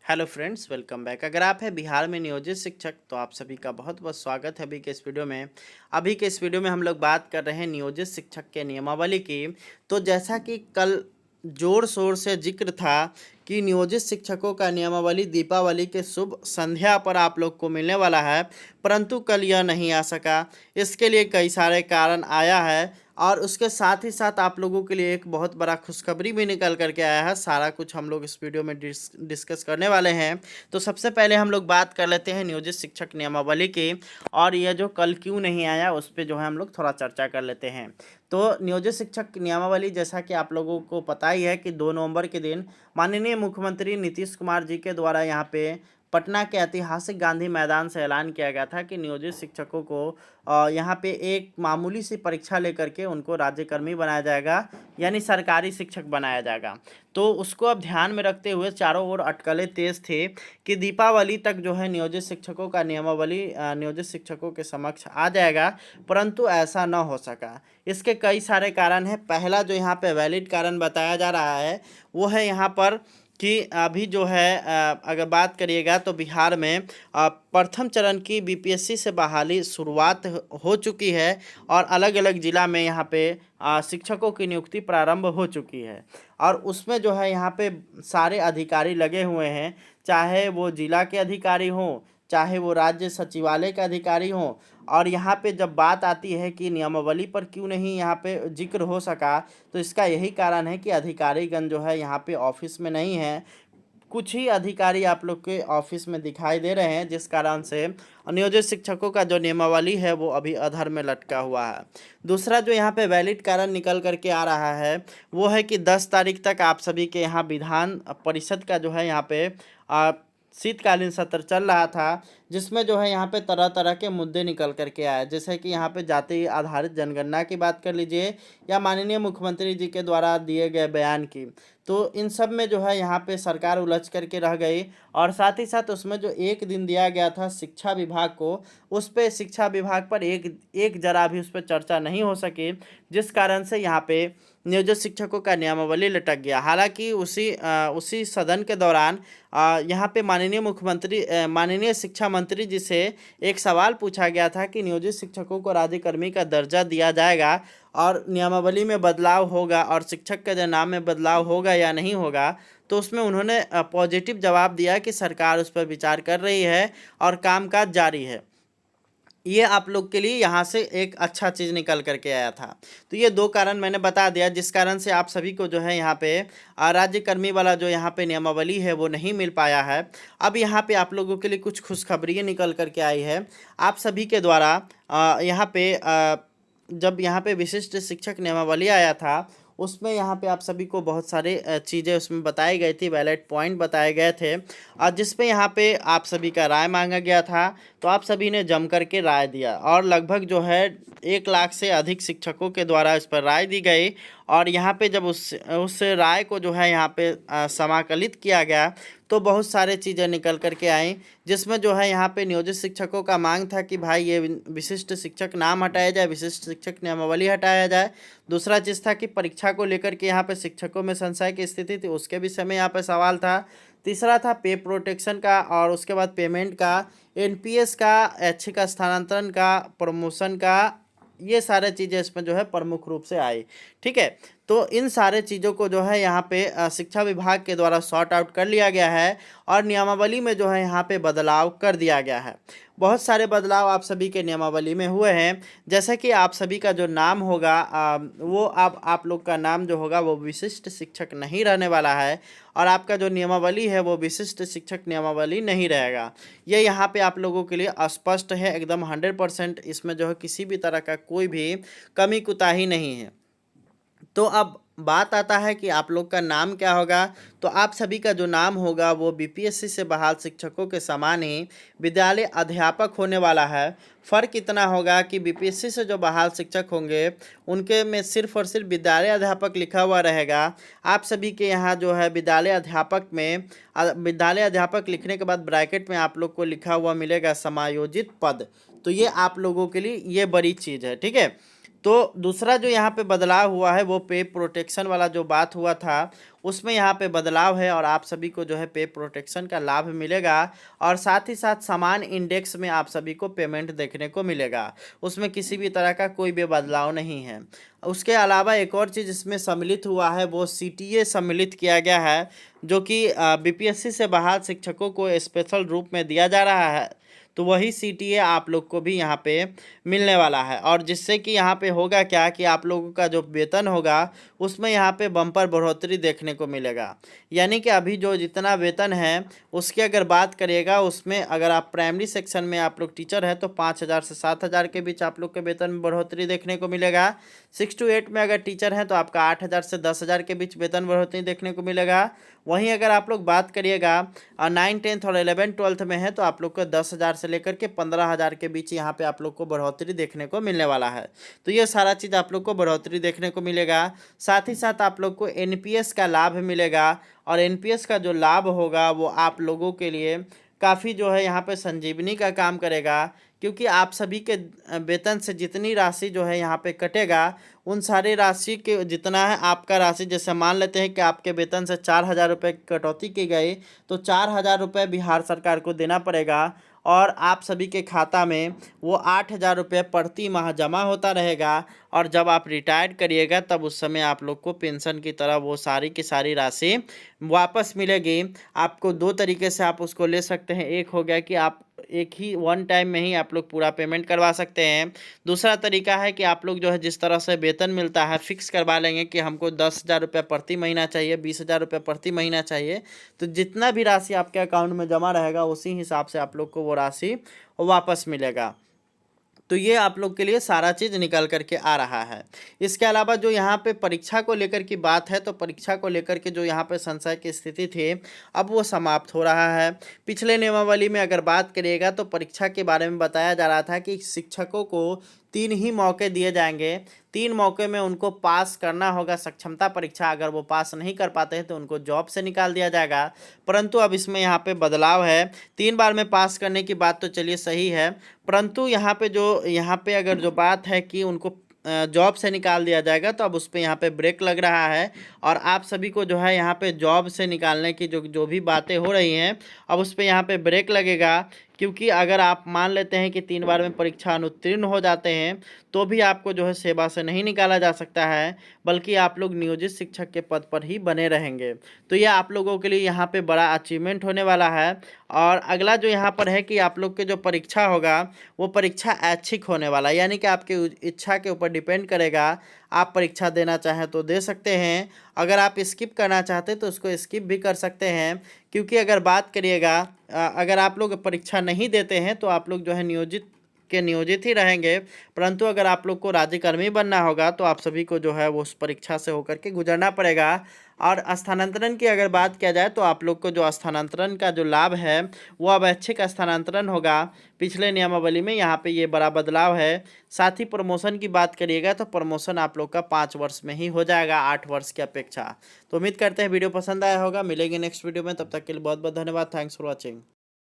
Hello friends, welcome back. अगर आप हैं बिहार में नियोजित शिक्षक तो आप सभी का बहुत बहुत स्वागत है अभी के इस वीडियो में हम लोग बात कर रहे हैं नियोजित शिक्षक के नियमावली की। तो जैसा कि कल जोर शोर से जिक्र था कि नियोजित शिक्षकों का नियमावली दीपावली के शुभ संध्या पर आप लोग को मिलने वाला है, परंतु कल यह नहीं आ सका। इसके लिए कई सारे कारण आया है और उसके साथ ही साथ आप लोगों के लिए एक बहुत बड़ा खुशखबरी भी निकल करके आया है। सारा कुछ हम लोग इस वीडियो में डिस्कस करने वाले हैं। तो सबसे पहले हम लोग बात कर लेते हैं नियोजित शिक्षक नियमावली की, और यह जो कल क्यों नहीं आया उस पर जो है हम लोग थोड़ा चर्चा कर लेते हैं। तो नियोजित शिक्षक नियमावली, जैसा कि आप लोगों को पता ही है कि 2 नवंबर के दिन माननीय मुख्यमंत्री नीतीश कुमार जी के द्वारा यहाँ पे पटना के ऐतिहासिक गांधी मैदान से ऐलान किया गया था कि नियोजित शिक्षकों को यहाँ पे एक मामूली सी परीक्षा लेकर के उनको राज्यकर्मी बनाया जाएगा, यानी सरकारी शिक्षक बनाया जाएगा। तो उसको अब ध्यान में रखते हुए चारों ओर अटकलें तेज थे कि दीपावली तक जो है नियोजित शिक्षकों का नियमावली नियोजित शिक्षकों के समक्ष आ जाएगा, परंतु ऐसा न हो सका। इसके कई सारे कारण हैं। पहला जो यहाँ पे वैलिड कारण बताया जा रहा है वो है यहाँ पर कि अभी जो है अगर बात करिएगा तो बिहार में प्रथम चरण की बीपीएससी से बहाली शुरुआत हो चुकी है और अलग अलग ज़िला में यहाँ पे शिक्षकों की नियुक्ति प्रारंभ हो चुकी है। और उसमें जो है यहाँ पे सारे अधिकारी लगे हुए हैं, चाहे वो जिला के अधिकारी हों, चाहे वो राज्य सचिवालय के अधिकारी हों। और यहाँ पे जब बात आती है कि नियमावली पर क्यों नहीं यहाँ पे जिक्र हो सका, तो इसका यही कारण है कि अधिकारीगण जो है यहाँ पे ऑफिस में नहीं है। कुछ ही अधिकारी आप लोग के ऑफिस में दिखाई दे रहे हैं, जिस कारण से नियोजित शिक्षकों का जो नियमावली है वो अभी अधर में लटका हुआ है। दूसरा जो यहाँ पे वैलिड कारण निकल करके आ रहा है वो है कि 10 तारीख तक आप सभी के यहाँ विधान परिषद का जो है यहाँ पे शीतकालीन सत्र चल रहा था, जिसमें जो है यहाँ पे तरह तरह के मुद्दे निकल करके आए, जैसे कि यहाँ पे जाति आधारित जनगणना की बात कर लीजिए या माननीय मुख्यमंत्री जी के द्वारा दिए गए बयान की। तो इन सब में जो है यहाँ पे सरकार उलझ करके रह गई। और साथ ही साथ उसमें जो एक दिन दिया गया था शिक्षा विभाग को, उस पर शिक्षा विभाग पर एक जरा भी उस पर चर्चा नहीं हो सकी, जिस कारण से यहाँ पे नियोजित शिक्षकों का नियमावली लटक गया। हालांकि उसी सदन के दौरान यहाँ पे माननीय शिक्षा मंत्री जी से एक सवाल पूछा गया था कि नियोजित शिक्षकों को राज्यकर्मी का दर्जा दिया जाएगा और नियमावली में बदलाव होगा और शिक्षक के जो नाम में बदलाव होगा या नहीं होगा। तो उसमें उन्होंने पॉजिटिव जवाब दिया कि सरकार उस पर विचार कर रही है और कामकाज जारी है। ये आप लोग के लिए यहाँ से एक अच्छा चीज़ निकल करके आया था। तो ये 2 कारण मैंने बता दिया, जिस कारण से आप सभी को जो है यहाँ पे राज्यकर्मी वाला जो यहाँ पे नियमावली है वो नहीं मिल पाया है। अब यहाँ पे आप लोगों के लिए कुछ खुशखबरियाँ निकल करके आई है आप सभी के द्वारा। यहाँ पे जब यहाँ पे विशिष्ट शिक्षक नियमावली आया था, उसमें यहाँ पे आप सभी को बहुत सारे चीज़ें उसमें बताई गई थी, वैलिड पॉइंट बताए गए थे, और जिसपे यहाँ पे आप सभी का राय मांगा गया था। तो आप सभी ने जम कर के राय दिया और लगभग जो है 1 लाख से अधिक शिक्षकों के द्वारा इस पर राय दी गई। और यहाँ पे जब उस राय को जो है यहाँ पे समाकलित किया गया तो बहुत सारे चीज़ें निकल कर के आई, जिसमें जो है यहाँ पे नियोजित शिक्षकों का मांग था कि भाई ये विशिष्ट शिक्षक नाम हटाया जाए, विशिष्ट शिक्षक नियमावली हटाया जाए। दूसरा चीज़ था कि परीक्षा को लेकर के यहाँ पे शिक्षकों में संशय की स्थिति थी, उसके विषय में यहाँ पे सवाल था। तीसरा था पे प्रोटेक्शन का, और उसके बाद पेमेंट का, एनपीएस का, ऐच्छिक स्थानांतरण का, प्रमोशन का, ये सारे चीज़ें इसमें जो है प्रमुख रूप से आई। ठीक है, तो इन सारे चीज़ों को जो है यहाँ पे शिक्षा विभाग के द्वारा सॉर्ट आउट कर लिया गया है और नियमावली में जो है यहाँ पे बदलाव कर दिया गया है। बहुत सारे बदलाव आप सभी के नियमावली में हुए हैं, जैसे कि आप सभी का जो नाम होगा वो आप लोग का नाम जो होगा वो विशिष्ट शिक्षक नहीं रहने वाला है, और आपका जो नियमावली है वो विशिष्ट शिक्षक नियमावली नहीं रहेगा। ये यहाँ पे आप लोगों के लिए स्पष्ट है एकदम 100%। इसमें जो है किसी भी तरह का कोई भी कमी कुताही नहीं है। तो अब बात आता है कि आप लोग का नाम क्या होगा। तो आप सभी का जो नाम होगा वो बीपीएससी से बहाल शिक्षकों के समान ही विद्यालय अध्यापक होने वाला है। फ़र्क इतना होगा कि बीपीएससी से जो बहाल शिक्षक होंगे उनके में सिर्फ और सिर्फ विद्यालय अध्यापक लिखा हुआ रहेगा। आप सभी के यहाँ जो है विद्यालय अध्यापक लिखने के बाद ब्रैकेट में आप लोग को लिखा हुआ मिलेगा समायोजित पद। तो ये आप लोगों के लिए ये बड़ी चीज़ है। ठीक है, तो दूसरा जो यहाँ पे बदलाव हुआ है वो पे प्रोटेक्शन वाला जो बात हुआ था उसमें यहाँ पे बदलाव है, और आप सभी को जो है पे प्रोटेक्शन का लाभ मिलेगा, और साथ ही साथ समान इंडेक्स में आप सभी को पेमेंट देखने को मिलेगा। उसमें किसी भी तरह का कोई भी बदलाव नहीं है। उसके अलावा एक और चीज़ इसमें सम्मिलित हुआ है वो सीटीए सम्मिलित किया गया है, जो कि बीपीएससी से बहाल शिक्षकों को स्पेशल रूप में दिया जा रहा है। तो वही सीटीए आप लोग को भी यहाँ पे मिलने वाला है, और जिससे कि यहाँ पे होगा क्या कि आप लोगों का जो वेतन होगा उसमें यहाँ पे बम्पर बढ़ोतरी देखने को मिलेगा। यानी कि अभी जो जितना वेतन है उसकी अगर बात करिएगा, उसमें अगर आप प्राइमरी सेक्शन में आप लोग टीचर हैं तो 5,000 से 7,000 के बीच आप लोग के वेतन में बढ़ोतरी देखने को मिलेगा। 6 to 8 में अगर टीचर हैं तो आपका 8,000 से 10,000 के बीच वेतन बढ़ोतरी देखने को मिलेगा। वहीं अगर आप लोग बात करिएगा 9, 10 और 11, 12 में है तो आप लोग को 10,000 से लेकर के 15,000 के बीच यहाँ पे आप लोग को बढ़ोतरी देखने को मिलने वाला है। तो ये सारा चीज़ आप लोग को बढ़ोतरी देखने को मिलेगा। साथ ही साथ आप लोग को एनपीएस का लाभ मिलेगा, और एनपीएस का जो लाभ होगा वो आप लोगों के लिए काफ़ी जो है यहाँ पे संजीवनी का काम करेगा, क्योंकि आप सभी के वेतन से जितनी राशि जो है यहाँ पे कटेगा उन सारी राशि के जितना है आपका राशि, जैसे मान लेते हैं कि आपके वेतन से 4,000 रुपये की कटौती की गई तो 4,000 रुपये बिहार सरकार को देना पड़ेगा, और आप सभी के खाता में वो 8,000 रुपये प्रति माह जमा होता रहेगा। और जब आप रिटायर्ड करिएगा तब उस समय आप लोग को पेंशन की तरह वो सारी की सारी राशि वापस मिलेगी। आपको दो तरीके से आप उसको ले सकते हैं। एक हो गया कि आप एक ही वन टाइम में ही आप लोग पूरा पेमेंट करवा सकते हैं। दूसरा तरीका है कि आप लोग जो है जिस तरह से वेतन मिलता है फिक्स करवा लेंगे कि हमको 10,000 रुपये प्रति महीना चाहिए, 20,000 रुपये प्रति महीना चाहिए, तो जितना भी राशि आपके अकाउंट में जमा रहेगा उसी हिसाब से आप लोग को वो राशि वापस मिलेगा। तो ये आप लोग के लिए सारा चीज़ निकल करके आ रहा है। इसके अलावा जो यहाँ पे परीक्षा को लेकर की बात है, तो परीक्षा को लेकर के जो यहाँ पे संशय की स्थिति थी अब वो समाप्त हो रहा है। पिछले नियमावली में अगर बात करिएगा तो परीक्षा के बारे में बताया जा रहा था कि शिक्षकों को 3 ही मौके दिए जाएंगे। 3 मौके में उनको पास करना होगा सक्षमता परीक्षा। अगर वो पास नहीं कर पाते हैं तो उनको जॉब से निकाल दिया जाएगा। परंतु अब इसमें यहाँ पे बदलाव है। 3 बार में पास करने की बात तो चलिए सही है, परंतु यहाँ पे अगर जो बात है कि उनको जॉब से निकाल दिया जाएगा तो अब उस पर यहाँ पे ब्रेक लग रहा है। और आप सभी को जो है यहाँ पे जॉब से निकालने की जो जो भी बातें हो रही हैं अब उस पर यहाँ पे ब्रेक लगेगा। क्योंकि अगर आप मान लेते हैं कि 3 बार में परीक्षा अनुत्तीर्ण हो जाते हैं तो भी आपको जो है सेवा से नहीं निकाला जा सकता है, बल्कि आप लोग नियोजित शिक्षक के पद पर ही बने रहेंगे। तो ये आप लोगों के लिए यहाँ पे बड़ा अचीवमेंट होने वाला है। और अगला जो यहाँ पर है कि आप लोग के जो परीक्षा होगा वो परीक्षा ऐच्छिक होने वाला है, यानी कि आपकी इच्छा के ऊपर डिपेंड करेगा। आप परीक्षा देना चाहें तो दे सकते हैं, अगर आप स्किप करना चाहते हैं तो उसको स्किप भी कर सकते हैं। क्योंकि अगर बात करिएगा अगर आप लोग परीक्षा नहीं देते हैं तो आप लोग जो है नियोजित ही रहेंगे, परंतु अगर आप लोग को राज्यकर्मी बनना होगा तो आप सभी को जो है वो उस परीक्षा से होकर के गुजरना पड़ेगा। और स्थानांतरण की अगर बात किया जाए तो आप लोग को जो स्थानांतरण का जो लाभ है वो अब ऐच्छिक स्थानांतरण होगा। पिछले नियमावली में यहाँ पे ये बड़ा बदलाव है। साथ ही प्रमोशन की बात करिएगा तो प्रमोशन आप लोग का 5 वर्ष में ही हो जाएगा 8 वर्ष की अपेक्षा। तो उम्मीद करते हैं वीडियो पसंद आया होगा। मिलेंगे नेक्स्ट वीडियो में, तब तक के लिए बहुत बहुत धन्यवाद। Thanks for watching.